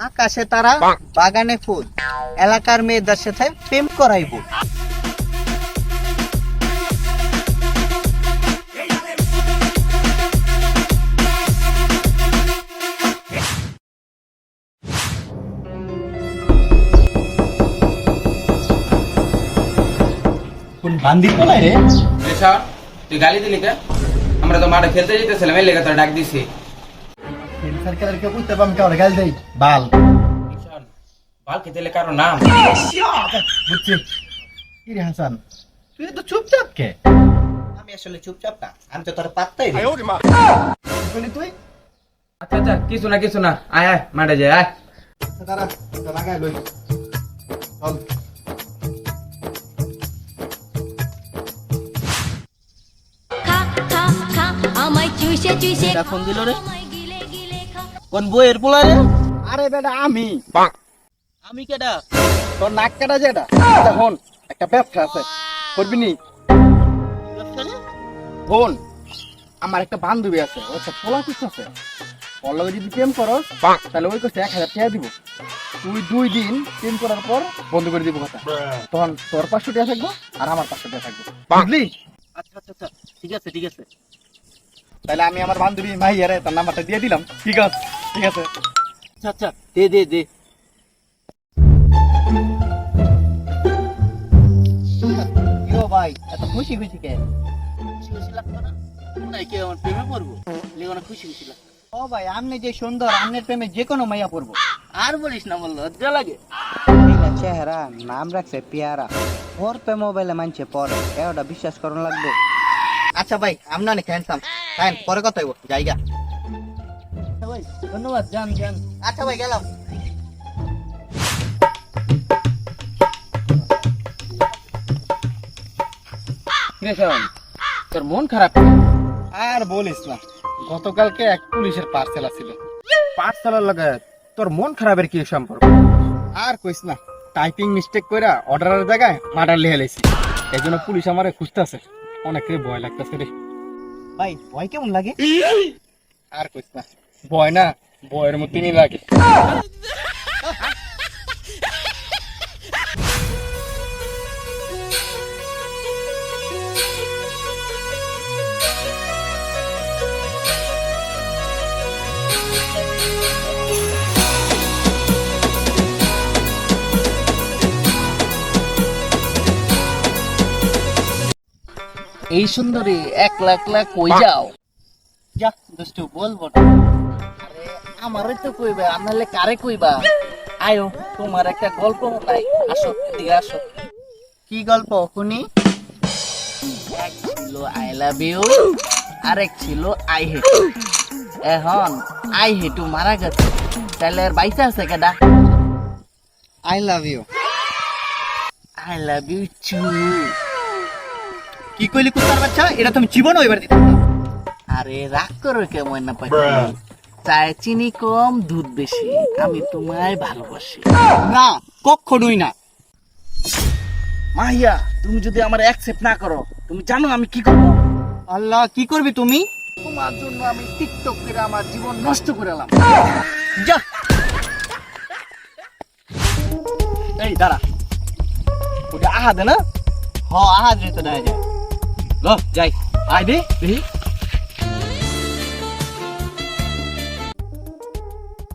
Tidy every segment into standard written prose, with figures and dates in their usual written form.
আকাশে তারা, বাগানে ফুল, এলাকার মেয়েদের সাথে প্রেম করাইব। কোন বান্দির পোলাই রে? রেশা, তুই গালি দিলি কে? আমরা তো মাঠে খেলতে যেতেছিলাম, এর লেগে তোর ডাক দিছি। সার্কেলের কেউ বুঝতে পারলাম কেউ গাল দেই বাল ঈশান, বাল খেতে এলে কারো নাম। বুঝছি। কি রে হাসান, তুই তো চুপচাপ কে? আমি আসলে চুপচাপ না, আমি তো তোর পাত্তাই দিই। কি বলি তুই? আচ্ছা আচ্ছা, কিছু না, আয় আয় মাঠে যাই আয়। দাঁড়া, তো লাগাই লই। চল। এটা ফোন দিল রে, কোন বইয়ের পোলা রে? আরে বেটা আমি। আমি কেডা? তোর নাক কাটা যেটা। হন, একটা ব্যবসা আছে। করবি নি? হন, আমার একটা বান্ধবী আছে, ও একটা পোলা কিছু আছে। ওর লগে যদি প্রেম করস, তাহলে ওই কাছে 1000 টাকা দিব। তুই 2 দিন প্রেম করার পর বন্ধ করে দিব কথা। তখন তোর 500 টাকা থাকবো আর আমার 500 টাকা থাকবে। বুঝলি? আচ্ছা আচ্ছা আচ্ছা, ঠিক আছে ঠিক আছে। তাহলে আমি আমার বান্ধবী মাহিয়ারে তার নাম্বারটা দিয়ে দিলাম। ঠিক আছে, ঠিক আছে। আচ্ছা আচ্ছা, দে দে দে। ইয়ো ভাই, এত খুশি খুশি কে? খুশি খুশি লাগতো না? তাই কি আমার প্রেমে পড়বো? লেগো খুশি খুশি লাগতো। ও ভাই, আপনি যে সুন্দর, আপনার প্রেমে যে কোনো মাইয়া পড়বো। আর বলিস না, বললো লজ্জা লাগে। চেহারা নাম রাখছে পেয়ারা, ওর পে মোবাইলে মানছে পরে, ওটা বিশ্বাস করুন লাগবে। আচ্ছা ভাই, আপনি অনেক হ্যান্ডসাম, তাই পরে কথা হইব, জায়গা। ভাই ধন্যবাদ, যান যান। আচ্ছা ভাই, গেলাম। রেশান, তোর মন খারাপ কেন? আর বলিস না, গতকালকে এক পুলিশের পার্সেল আছিল। পার্সেলের লগে তোর মন খারাপের কি সম্পর্ক? আর কইস না, টাইপিং মিস্টেক কইরা অর্ডারের জায়গায় মার্ডার লিখে লাইছি। এই জন্য পুলিশ আমারে খুঁজতেছে। অনেক ভয় লাগতেছে রে ভাই, ভয় কেমন লাগে? আর কইস না, ভয় না, ভয়ের মতনই লাগে। এই সুন্দরী একলা একলা কই যাও? যা দুষ্টু, বলবো না। আরে আমারই তো কইবা, নাহলে কারে কইবা? আয়ো, তোমার একটা গল্প নাই, আসো এদিকে আসো। কি গল্প শুনি? এক ছিল আই লাভ ইউ, আরেক ছিল আই হেট। এখন আই হেটু মারা গেছে, তাহলে আর বাইসা আছে কেডা? I love you, I love you too. কি কইলি কুত্তার বাচ্চা? এটা তুমি জীবনও এবার দিতে না। আরে রাগ করো কেমন না পাই? চায় চিনি কম, দুধ বেশি, আমি তোমায় ভালোবাসি। না, কখনোই না। মাহিয়া, তুমি যদি আমার অ্যাকসেপ্ট না করো, তুমি জানো আমি কি করব? আল্লাহ, কি করবি তুমি? তোমার জন্য আমি টিকটক করে আমার জীবন নষ্ট করে এলাম। যা। এই দাঁড়া, ওটা আহাদে না? হ, আহাদ রে তো দেখা যায়। ল যাই, আয় দে দেখি।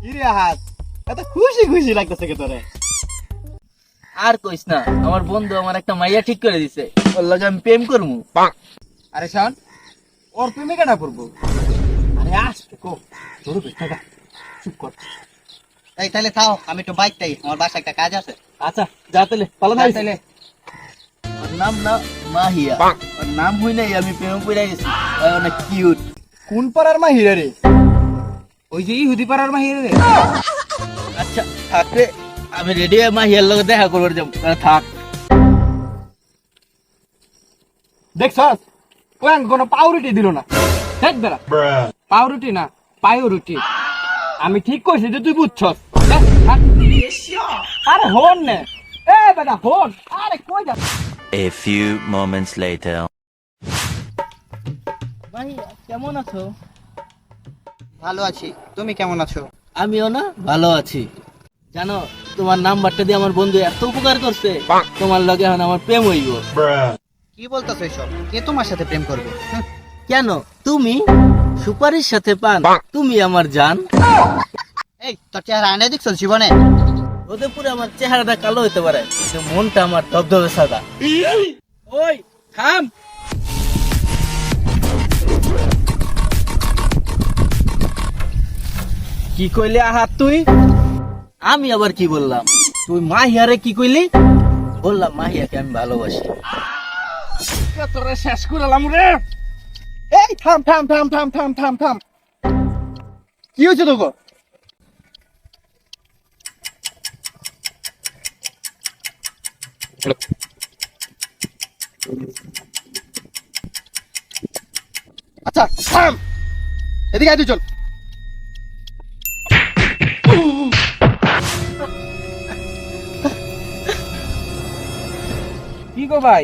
ইরে আহাত, এত খুশি খুশি লাগতেছে কে তোরে? আর কইস না, আমার বন্ধু আমার একটা মাইয়া ঠিক করে দিছে, ওর লগে আমি প্রেম করবো। আরে শান, ওর প্রেমে কেনা পড়বো? আরে আস কো, তোর বেটা চুপ কর। এই তাহলে থাও, আমি একটু বাইক তাই, আমার বাসায় একটা কাজ আছে। আচ্ছা যা তাহলে, পালা না তাহলে ওর নাম না মাহিয়া, ওর নাম হই নাই, আমি প্রেম করে গেছি। ও অনেক কিউট। কোন পাড়ার মাহিরা রে? ওই যে ইহুদি পাড়ার মাহিরা রে? আচ্ছা থাক রে, আমি রেডি হয়ে মাহিয়ার লগে দেখা করবার যাব। থাক। দেখছস, কোন কোনো পাউরুটি দিল না। দেখ বেড়া, পাউরুটি না, পাউরুটি। আমি ঠিক কইছি যে তুই বুঝছস। আরে হন নে, এ বেটা হন। আরে কই যা? A few moments later. Mahiya, কেমন আছো? ভালো আছি, তুমি কেমন আছো? আমিও না ভালো আছি। জানো তোমার নাম্বারটা দিয়ে আমার বন্ধু এত উপকার করছে, তোমার লগে এখন আমার প্রেম হইব। কি বলতাছো এসব? কে তোমার সাথে প্রেম করবে? কেন তুমি সুপারির সাথে পান, তুমি আমার জান। এই তোর চেহারা আয়নায় দেখছো জীবনে? রোদে পুরে আমার চেহারাটা কালো হতে পারে, কিন্তু মনটা আমার ধবধবে সাদা। ওই থাম, কি কইলি আহাত তুই? আমি আবার কি বললাম? তুই মাহিয়ারে কি কইলি? বললাম মাহিয়াকে আমি ভালোবাসি। তোরা শেষ করলাম রে। এই থাম থাম থাম থাম থাম থাম থাম, কি হয়েছে তোকে? আচ্ছা থাম, এদিকে আয় তুই, চল। কি গো ভাই,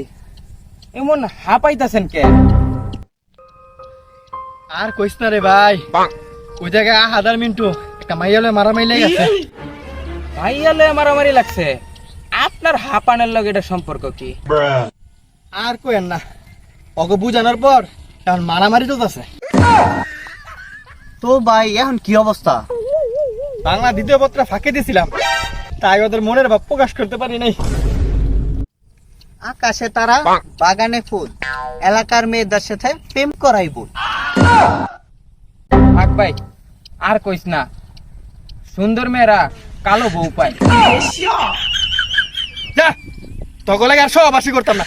এমন হাঁপাইতাছেন কে? আর কইস না রে ভাই, ওই জায়গায় হাজার মিন্টু একটা মাইয়ালে মারামারি লেগে গেছে। ভাইয়ালে মারামারি লাগছে, আপনার হাঁপানের লগে এটা সম্পর্ক কি? আর কইেন না, ওকে বুঝানোর পর এখন মারামারি চলতেছে। তো ভাই এখন কি অবস্থা? বাংলা দ্বিতীয় পত্র ফাঁকি দিয়েছিলাম, তাই ওদের মনের ভাব প্রকাশ করতে পারি নাই। আকাশে তারা, বাগানে ফুল, এলাকার মেয়েদের সাথে প্রেম করাইব। থাক ভাই, আর কইস না, সুন্দর মেয়েরা কালো বউ পায়। যা, তগলাগে আর সহবাসী করতাম না।